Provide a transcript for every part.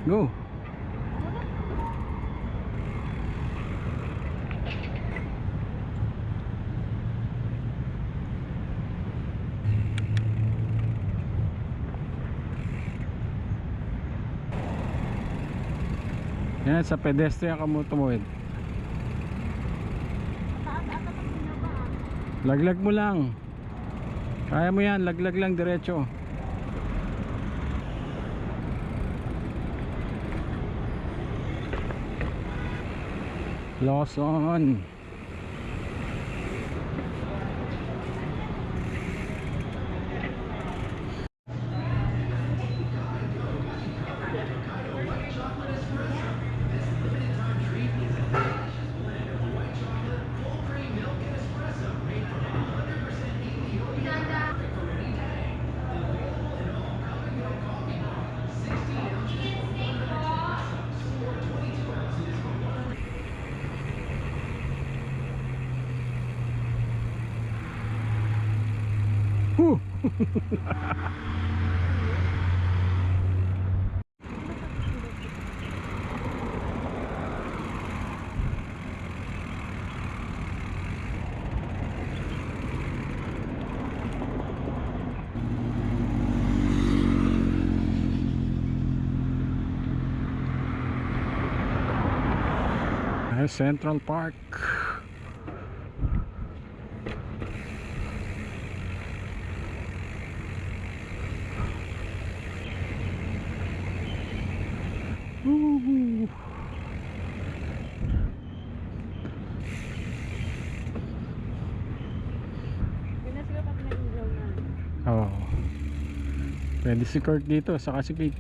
Go. Yan, sa pedestrian ka mo tumuwid. Laglag mo lang. Kaya mo yan, laglag lang diretso. Lawson. Whew. Central Park. Woo. Oh. Pwede si Kurt dito, saka si Pete.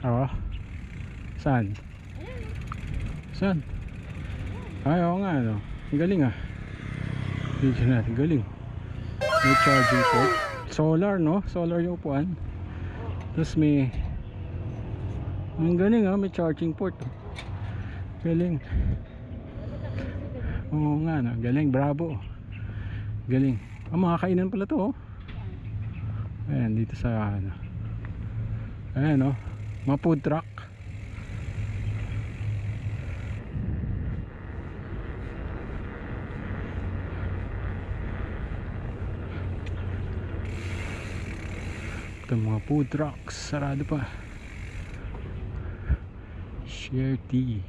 Oo. Saan? Saan? Ay, oo nga, no. Ang galing ah. Video natin, galing. May charging port. Solar, no? Solar yung upuan. Tapos may... Ang galing ah, may charging port. Galing. Oo nga, no. Galing, bravo. Galing. Mga kainan pala to, oh. Ayan, dito sa ano. Ayan, oh. Mga food truck. Ito mga food trucks, sarado pa. Share tea.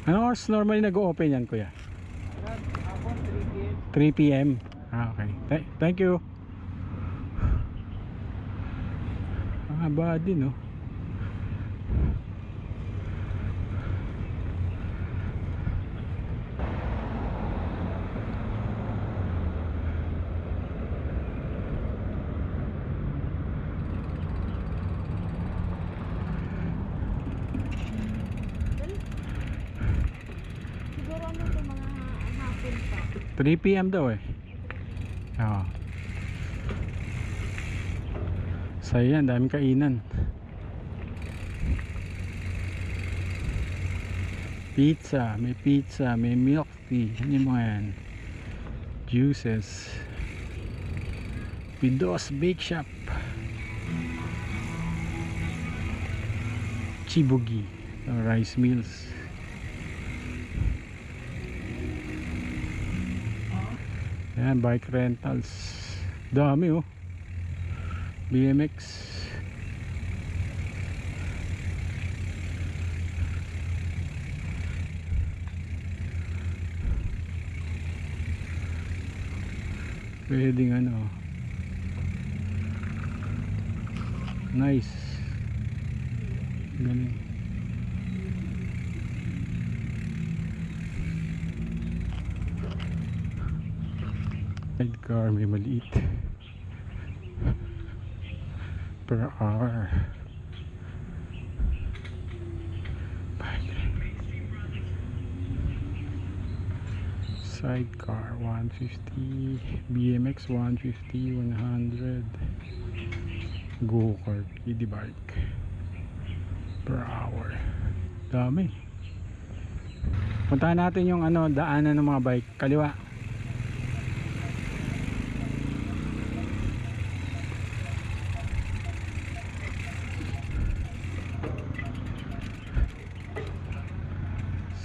Ano oras normally nag-open yan, kuya? 3 PM. Okay. Thank you. Haba din, no? Siguro ano to, mga hapon pa. 3 PM daw eh. Oo. Saya yan, daming kainan. Pizza, may milk tea. Ano yung mga yan? Juices. Pidos Bake Shop. Chibugi. Rice meals. Ayan, bike rentals. Dami oh. BMX. Pwedeng ano. Nice. Galing. Sidecar, may maliit. Per hour. sidecar 150, BMX 150, 100, go-kart, kiddie bike per hour. Dami. Puntahan natin yung ano, daanan ng mga bike. Kaliwa.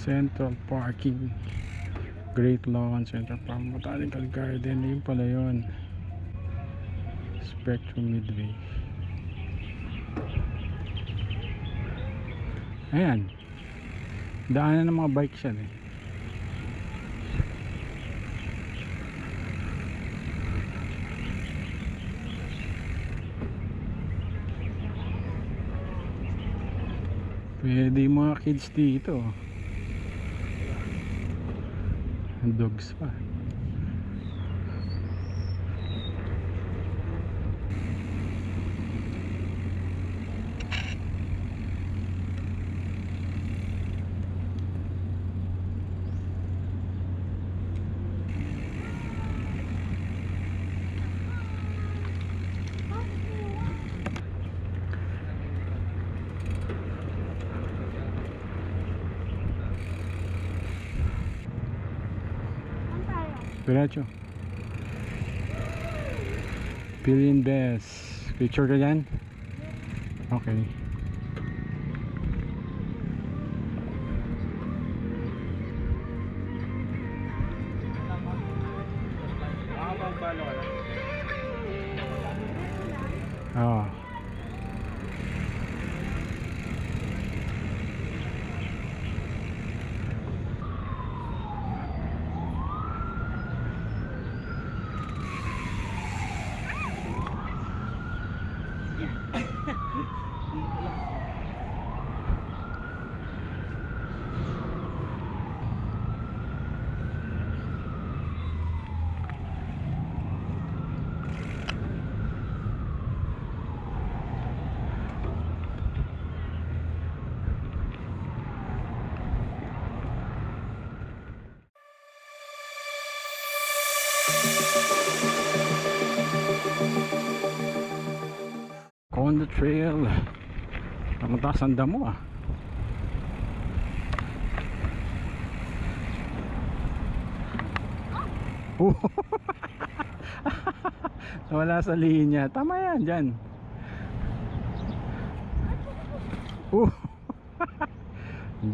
Central Parking, Great Lawn, Central Park, Botanical Garden. Yun pala yun. Spectrum Midway. Ayan, daanan ng mga bikes yan eh. Pwede yung mga kids dito. Dogs pa. Diretso. Pillion Best. Picture ka dyan? Okay. Oo. Condo Trail. Ang taas ang damo ah. Wala sa linya. Tama yan dyan.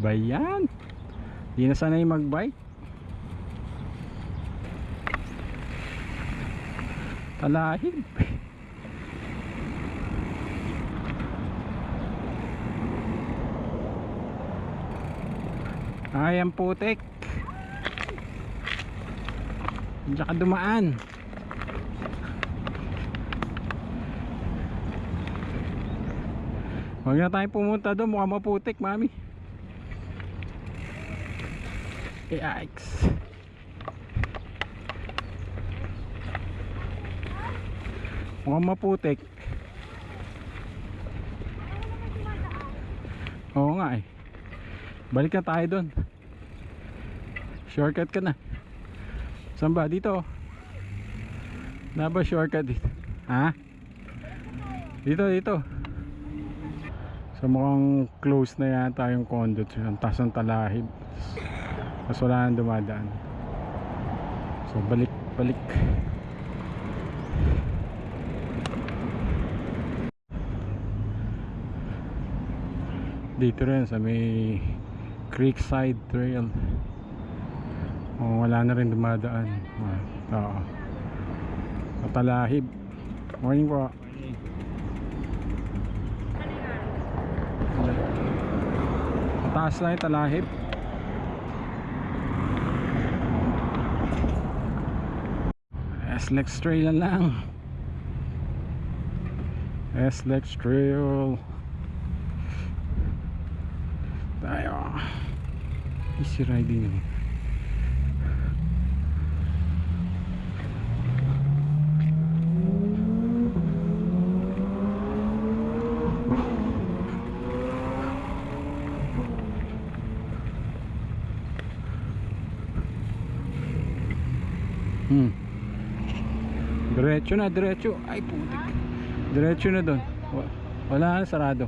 Ba yan? Di na sanay magbike. Talahib. Ay, ang putik. Diyan ka dumaan. Huwag na tayo pumunta doon, mukhang maputik, mami. Yikes. Mukhang maputik. Oo nga eh. Balik na tayo doon. Shortcut ka na. Saan ba? Dito. Na ba shortcut dito? Ha? Dito. So mukhang close na yata yung condo. Ang taas ng talahib. Mas wala nang dumadaan. So balik. Dito rin sa may Creekside Trail. Wala na rin dumadaan. Oo. Talahib. Morning po. Mataas na yung talahib. SLEX Trail lang. SLEX Trail. Tayo. Easy riding. Diretso na, diretso. Ay putik. Diretso na doon. Wala na, sarado.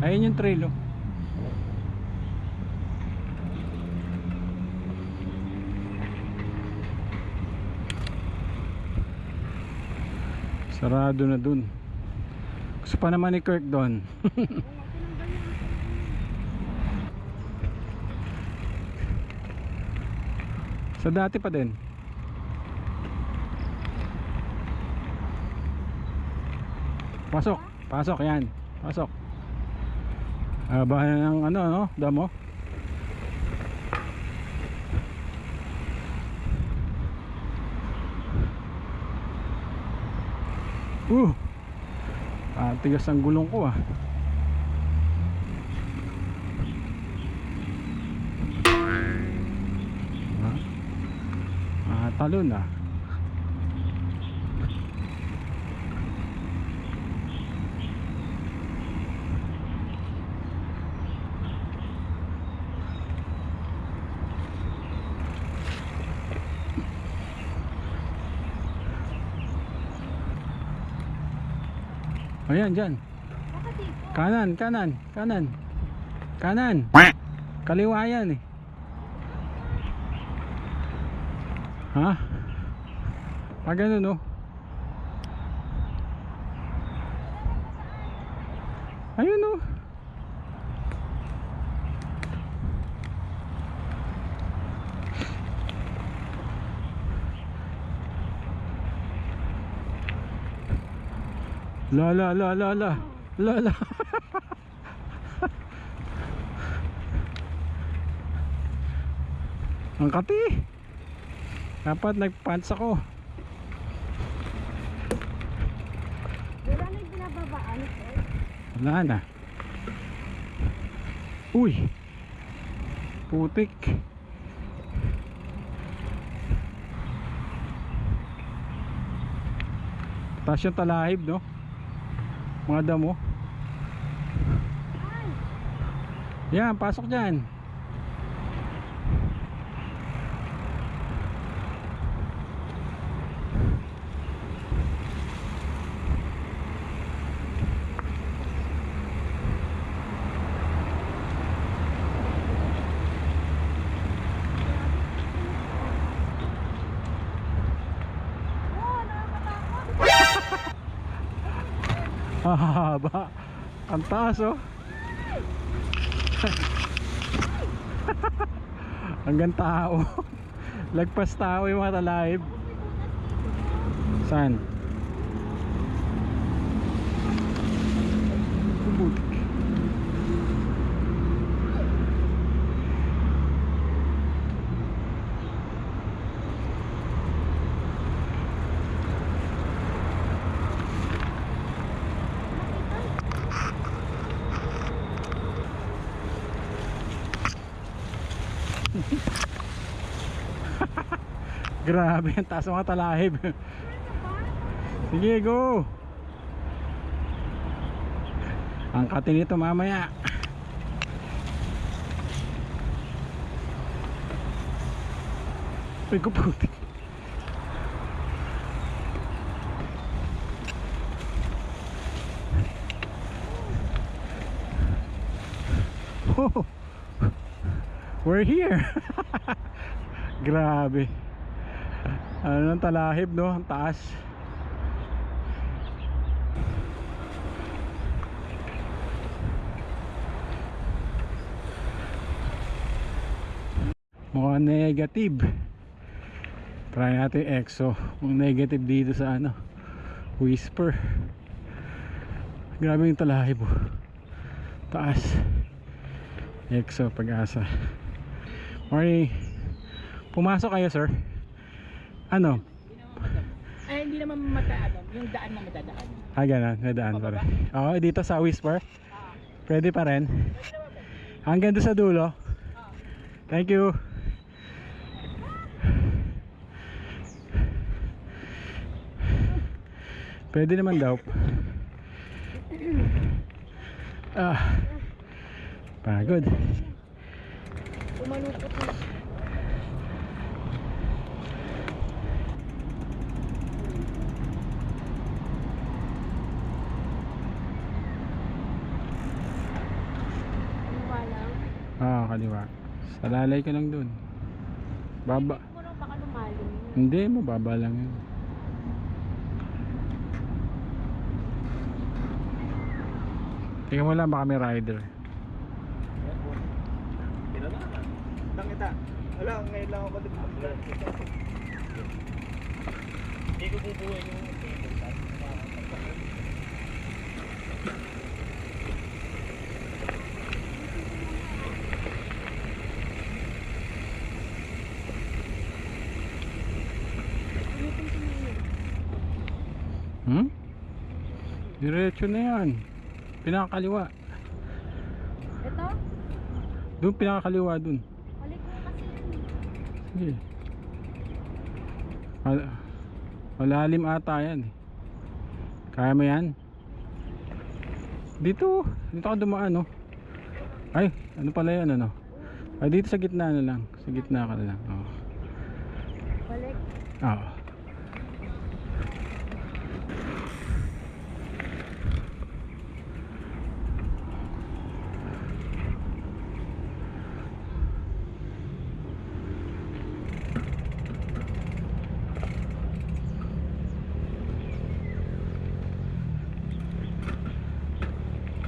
Ayun yung trail, oh. Sarado na dun. Gusto pa naman ni Kirk doon. Sa dati pa din. Pasok, pasok yan. Pasok. Bahan ng ano, no? Damo. Tigas ang gulong ko, ah. Talon, ah. Ayan, dyan. Kanan, kanan, kanan. Kanan. Kaliwa yan, eh. Ha? Ganun, oh. Ayun, oh. La la la la la la la. Ang kati. Dapat nagpants ako. Wala na yung binababaan, sir. Wala na. Uy, putik. Taas yung talahib, no? Mga damo. Yan, pasok dyan. Haba. Ang taas, oh. Hanggang tao. Lagpas tao yung mga talahib. Saan? Butik. Grabe, ang taas ng mga talahib. Sige, go. Ang kati nito mamaya. Ay, kuputi. Oh, we're here. Grabe. Ano ng talahib, no? Ang taas. Mukhang negative. Try natin EXO. Kung negative dito sa ano, Whisper. Grabe yung talahib, oh. Taas. EXO, Pag-asa. Morning. Pumasok kayo, sir? Ano? Ay, hindi naman mataano. Yung daan na madadaan. Ganun. Nadaan pa rin. Oo, dito sa Whisper. Pwede pa rin. Hanggang doon sa dulo. Thank you. Pwede naman daw. Pagod. Tumalupot na. Wala. Kaliwa. Salalay ka lang dun. Baba. Siguro baka lumalim. Hindi, mababa lang yun. Tingnan mo lang, baka may rider. Lang kita. Wala, ngayon lang ako dito. Hindi ko bubuhay yung Diretso na yan. Pinakakaliwa. Ito? Doon, pinakakaliwa doon. Balik mo kasi yan. Sige. Malalim ata yan eh. Kaya mo yan? Dito ka dumaan, no? Ay, ano pala yan, ano? Ay, dito sa gitna na lang. Sa gitna ka na lang. Oo. Balik. Oo.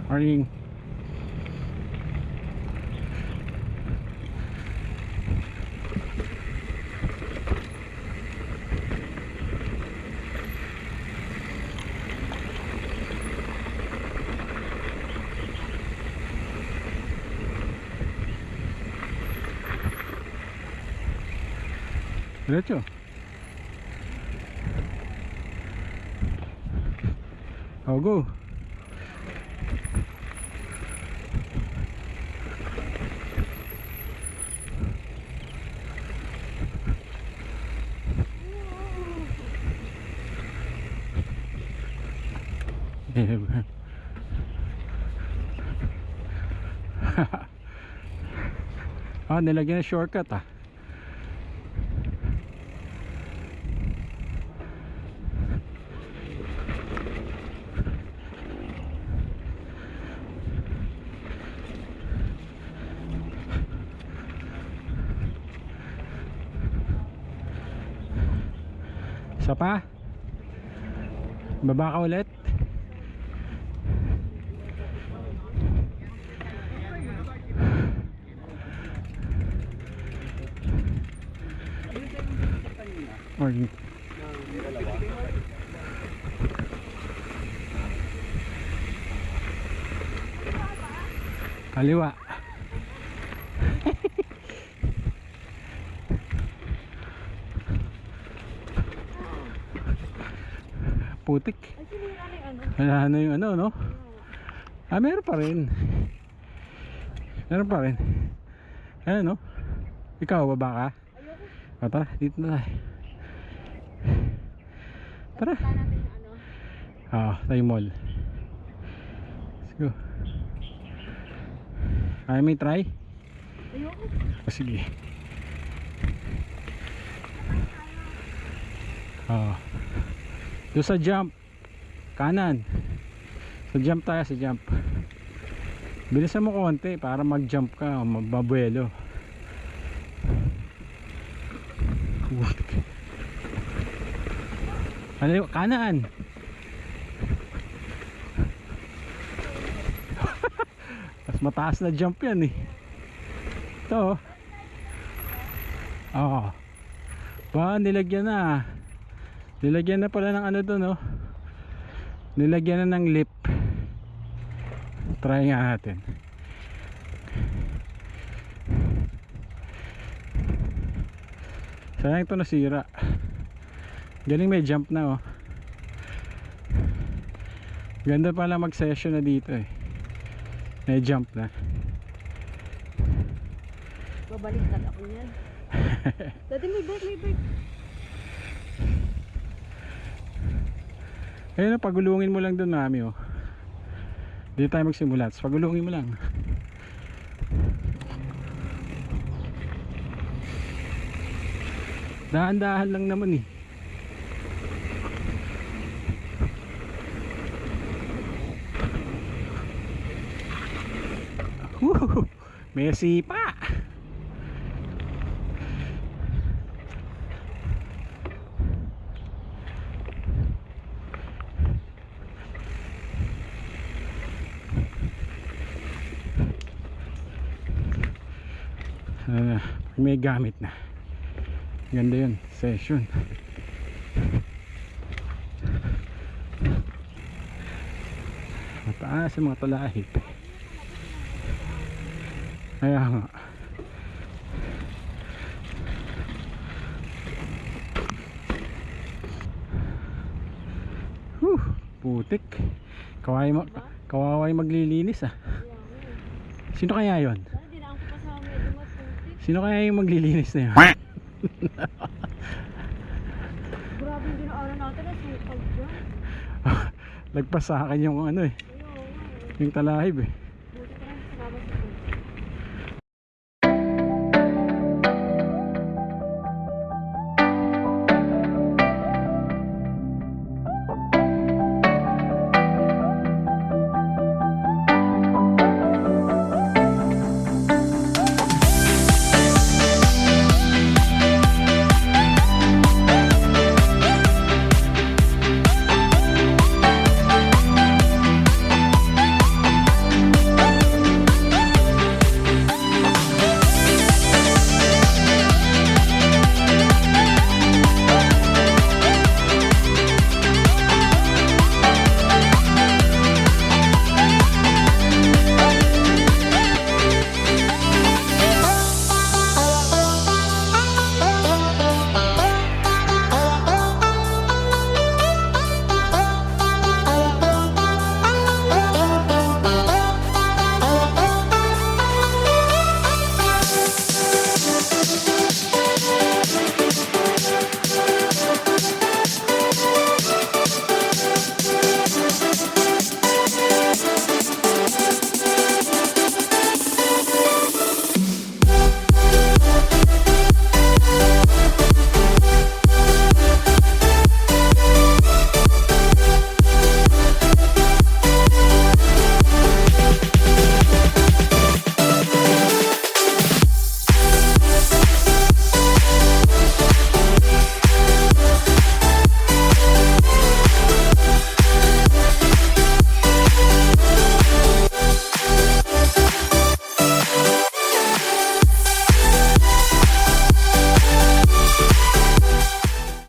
Morning. Diretso. Oh, go. Nilagyan ng shortcut ah. Isa pa? Baba ka ulit? Morning. Kaliwa. Putik. Ay, sinira na yung ano. Wala na yung ano, no? Meron pa rin. Meron pa rin. Ano, no? Ikaw, baba ka? Ayoko. Tara, dito na tayo. Tara. Punta natin yung ano. Tayo mall. Let's go. Kaya may try? Ayoko. Sige. Doon sa jump. Kanan. Sa jump tayo, sa jump. Bilisan mo konti para mag-jump ka, mababuelo. Ano, kanan. Mas mataas na jump yan eh. Ito. Nilagyan na. Nilagyan na pala ng ano doon, no? Nilagyan na ng lip. Try nga natin. Sayang ito nasira. Galing, may jump na, oh. Ganda pala mag session na dito eh. May jump na. Babaliktad ako yan. Dati may bike. Ayun, pagulungin mo lang doon, mami, oh. Dito tayo magsimula. Pagulungin mo lang. Dahan-dahan lang naman eh. Woo! May sipa! Ano na, may gamit na. Ganda yun, session. Mataas ang mga talahib. Kaya nga. Putik. Kawaway maglilinis ah. Sino kaya yon? Sana dinaan ko pa sa medyo matutik. Sino kaya yung maglilinis na yun? Grabe yung dinaanan natin na sipag dyan. Lagpas sa akin yung ano eh. Ayun, Yung talahib eh.